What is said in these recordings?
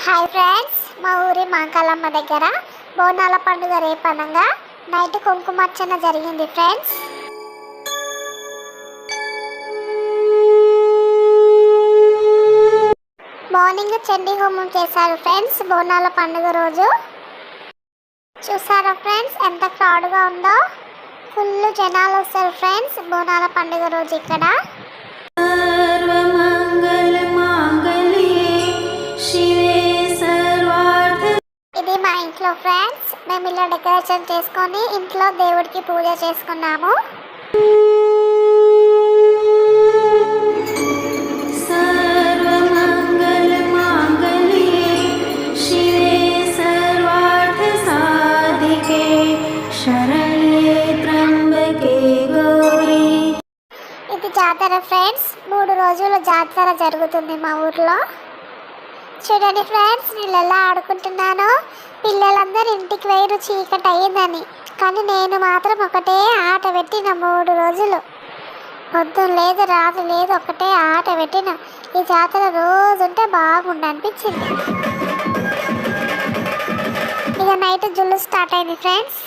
Hi friends, మా ఊరి మాంకాలమ్మ దగ్గర బోనాల పండుగ రేపనంగా నైట్ కుంకుమార్చన జరిగింది ఫ్రెండ్స్. మార్నింగ్ చండీ హోమం చేశారు ఫ్రెండ్స్. బోనాల పండుగ రోజు చూసారా ఫ్రెండ్స్ ఎంత క్రౌడ్గా ఉందో. ఫుల్ జనాలు వస్తారు ఫ్రెండ్స్ బోనాల పండుగ రోజు ఇక్కడ. ఇది మా ఇంట్లో ఫ్రెండ్స్. మేము ఇలా డెకరేషన్ చేసుకొని ఇంట్లో దేవుడికి పూజ చేసుకున్నాము. ఇది జాతర ఫ్రెండ్స్. 3 రోజుల జాతర జరుగుతుంది మా ఊర్లో. చూడండి ఫ్రెండ్స్, నేను ఎలా ఆడుకుంటున్నానో. పిల్లలందరూ ఇంటికి వేరు చీకటి అయ్యిందని, కానీ నేను మాత్రం ఒకటే ఆట పెట్టిన 3 రోజులు. పొద్దున్న లేదు రాత్రి లేదు ఒకటే ఆట పెట్టిన. ఈ జాతర రోజు ఉంటే బాగుండు అనిపించింది. ఇక నైట్ జుల్లు స్టార్ట్ అయింది ఫ్రెండ్స్.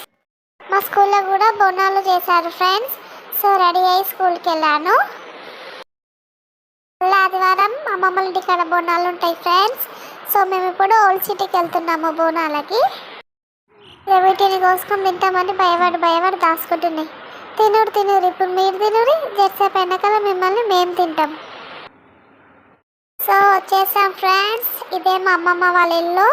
మా స్కూల్లో కూడా బోనాలు చేశారు ఫ్రెండ్స్. సో రెడీ అయ్యి స్కూల్కి వెళ్ళాను. ఆదివారం అమ్మమ్మల ఇంటికాడ బోనాలు ఉంటాయి ఫ్రెండ్స్. సో మేము ఇప్పుడు ఓల్డ్ సిటీకి వెళ్తున్నాము బోనాలకి. వీటిని కోసుకొని తింటామని భయపడి దాచుకుంటున్నాయి. తినురు ఇప్పుడు మీరు తినురి, జెర్సేపు వెనకాల మిమ్మల్ని మేము తింటాం. సో వచ్చేసాం ఫ్రెండ్స్. ఇదే మా అమ్మమ్మ వాళ్ళ ఇల్లు.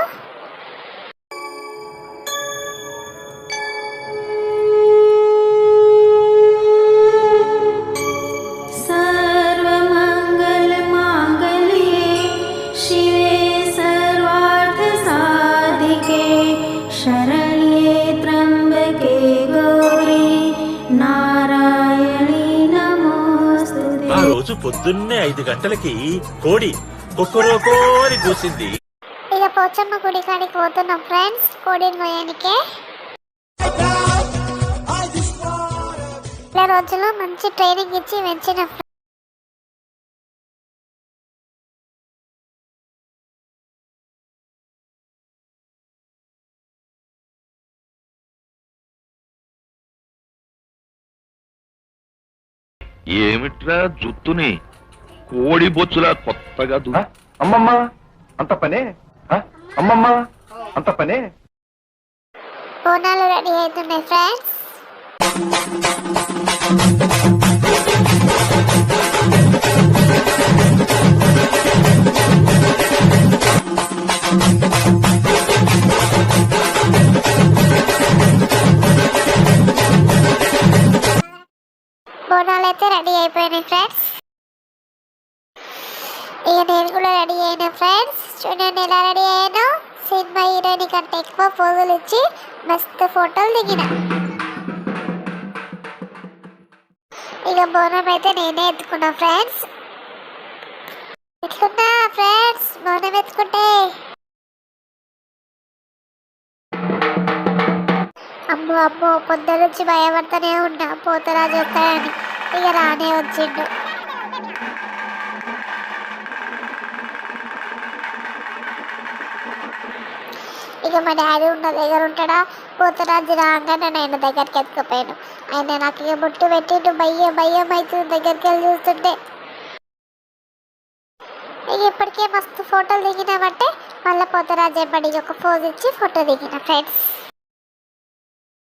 రోజు పొద్దున్నే 5 గంటలకి కోడి కొక్కరోకోని కూసింది. ఇక పోచమ్మ గుడి కాడికి పోతున్నాం ఫ్రెండ్స్ కోడిని కోయనికే. ఇలా రోజుల్లో మంచి ట్రైనింగ్ ఇచ్చి పెంచిన ఏమిట్రా జుత్తుని కోడి బొచ్చులా కొత్తగా అమ్మమ్మ అంత పనే, అమ్మమ్మ అంత పనే. బోనాలు రెడీ అవుతున్నాయి ఫ్రెండ్స్. బోనాలు అయితే రెడీ అయిపోయినాయి ఫ్రెండ్స్. ఇక నేను కూడా రెడీ అయినా ఫ్రెండ్స్. చూడండి ఎలా రెడీ అయ్యాను. సినిమా హీరోయిన్ కంటే ఎక్కువ పోజులు ఇచ్చి మస్తు ఫోటోలు దిగిన. ఇక బోనం అయితే నేనే ఎత్తుకున్నా ఫ్రెండ్స్. ఎట్లున్నా ఫ్రెండ్స్ బోనం ఎత్తుకుంటే? అమ్మో పొద్దు నుంచి భయపడుతూనే ఉన్నా పోతరాజు వస్తాయని. ఇక రానే వచ్చిండు. ఇక మా డాడీ ఉన్న దగ్గర ఉంటాడా. పోతరాజు రాగానే నేను దగ్గరికి ఎత్తుకుపోయాను. ఆయన నాకు ఇక బొట్టు పెట్టిండు. భయం అవుతుంది దగ్గరికి వెళ్ళి చూస్తుంటే. ఇక ఇప్పటికే మస్తు ఫోటోలు దిగినామంటే మళ్ళీ పోతరాజు ఎప్పటికి ఒక పోజ్ ఇచ్చి ఫోటో దిగిన ఫ్రెండ్స్.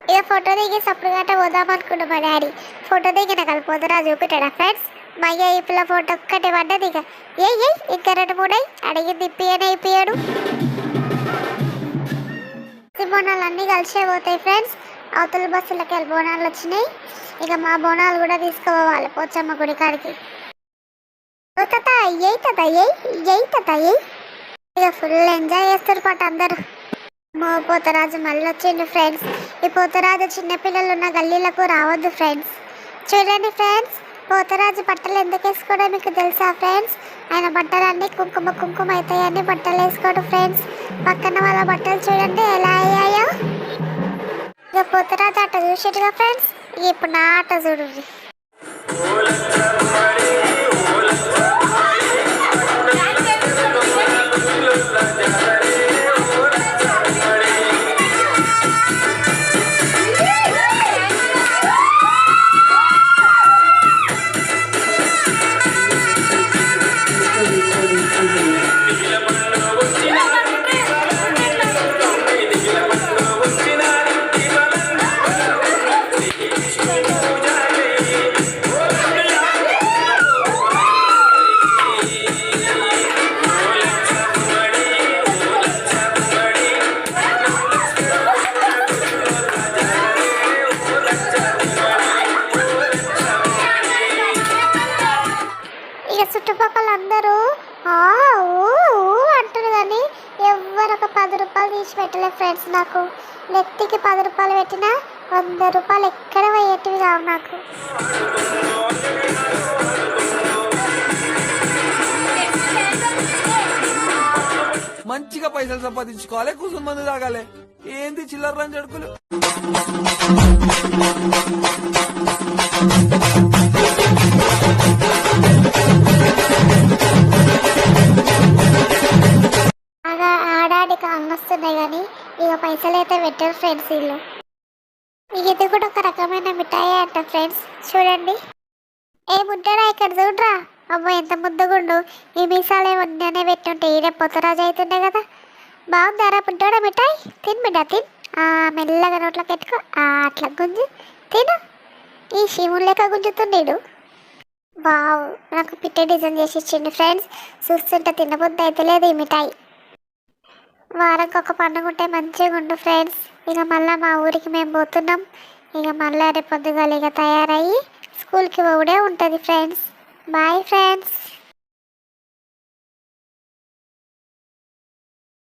ఇక ఫోటో దిగి సప్పుడు గంట పోదామనుకున్నా. మా డాడీ ఫోటో దిగిన కదా పోతరాజు చూపెట్టాడా ఫ్రెండ్స్. మా అయ్య ఈ పిల్ల ఫోటో ఒక్కటి పడ్డది. ఇక ఇంకా 2-3 అడిగింది ఇప్పియాడు. బోనాలు అన్నీ కలిసే పోతాయి ఫ్రెండ్స్. అవతల బస్సులకి వెళ్ళి బోనాలు వచ్చినాయి. ఇక మా బోనాలు కూడా తీసుకుపోవాలి పోచమ్మ గుడి కాడికి. ఇక ఫుల్ ఎంజాయ్ చేస్తారు పాట అందరు. మా పోతరాజు మళ్ళీ వచ్చిండు ఫ్రెండ్స్. ఈ పోతరాజు చిన్నపిల్లలు ఉన్న గల్లీలకు రావద్దు ఫ్రెండ్స్. చూడండి ఫ్రెండ్స్, పోతరాజు బట్టలు ఎందుకు వేసుకోవడం మీకు తెలుసా ఫ్రెండ్స్? ఆయన బట్టలన్నీ కుంకుమ అవుతాయని బట్టలు వేసుకోడు ఫ్రెండ్స్. పక్కన వాళ్ళ బట్టలు చూడండి ఎలా అయ్యాయో. ఇక పోతరాజు ఆట చూసేట్టుగా ఫ్రెండ్స్. ఇప్పుడు నా ఆట చూడండి. ఇక చుట్టుపక్కల అందరూ ఆ ఊ ఊ అంటారు కానీ ఎవ్వరు ఒక 10 రూపాయలు తీసి పెట్టలేదు ఫ్రెండ్స్. నాకు నెత్తికి 10 రూపాయలు పెట్టినా 100 రూపాయలు ఎక్కడ పోయేటివి కావు నాకు. మంచిగా పైసలు సంపాదించుకోవాలి, కూసుని మందు తాగాలి. ఏంది చిల్లర రంజి అడుగులు. ఆడాడి కాళ్ళు వస్తున్నాయి కానీ ఇక పైసలు అయితే పెట్టారు ఫ్రెండ్స్ వీళ్ళు. ఇది కూడా ఒక రకమైన మిఠాయి అంట ఫ్రెండ్స్. చూడండి ఏముంటాడా ఇక్కడ చూడరా. అమ్మో ఎంత ముద్దగుండు. ఈ మీసాలు ఏమన్నానే పెట్టుంటే ఈడే పొత్తరాజు అవుతుండే కదా. బాగుందారా పుట్టాడా మిఠాయి? తిన్ బిడ్డ తిన్. మెల్లగా నోట్లోకి పెట్టుకో. అట్లా గుంజు తిను. ఈ శివుని లెక్క గుంజుతుండేడు. బావు నాకు పిట్ట డిజైన్ చేసి ఇచ్చిండు ఫ్రెండ్స్. చూస్తుంటే తినబుద్ధి అయితే లేదు ఈ మిఠాయి. వారానికి ఒక పండుగ ఉంటే మంచిగా ఉండు ఫ్రెండ్స్. ఇక మళ్ళీ మా ఊరికి మేము పోతున్నాం. ఇక మళ్ళీ రేపు పొద్దుగాల ఇక తయారయ్యి స్కూల్కి పోవడే ఉంటుంది ఫ్రెండ్స్. Bye friends.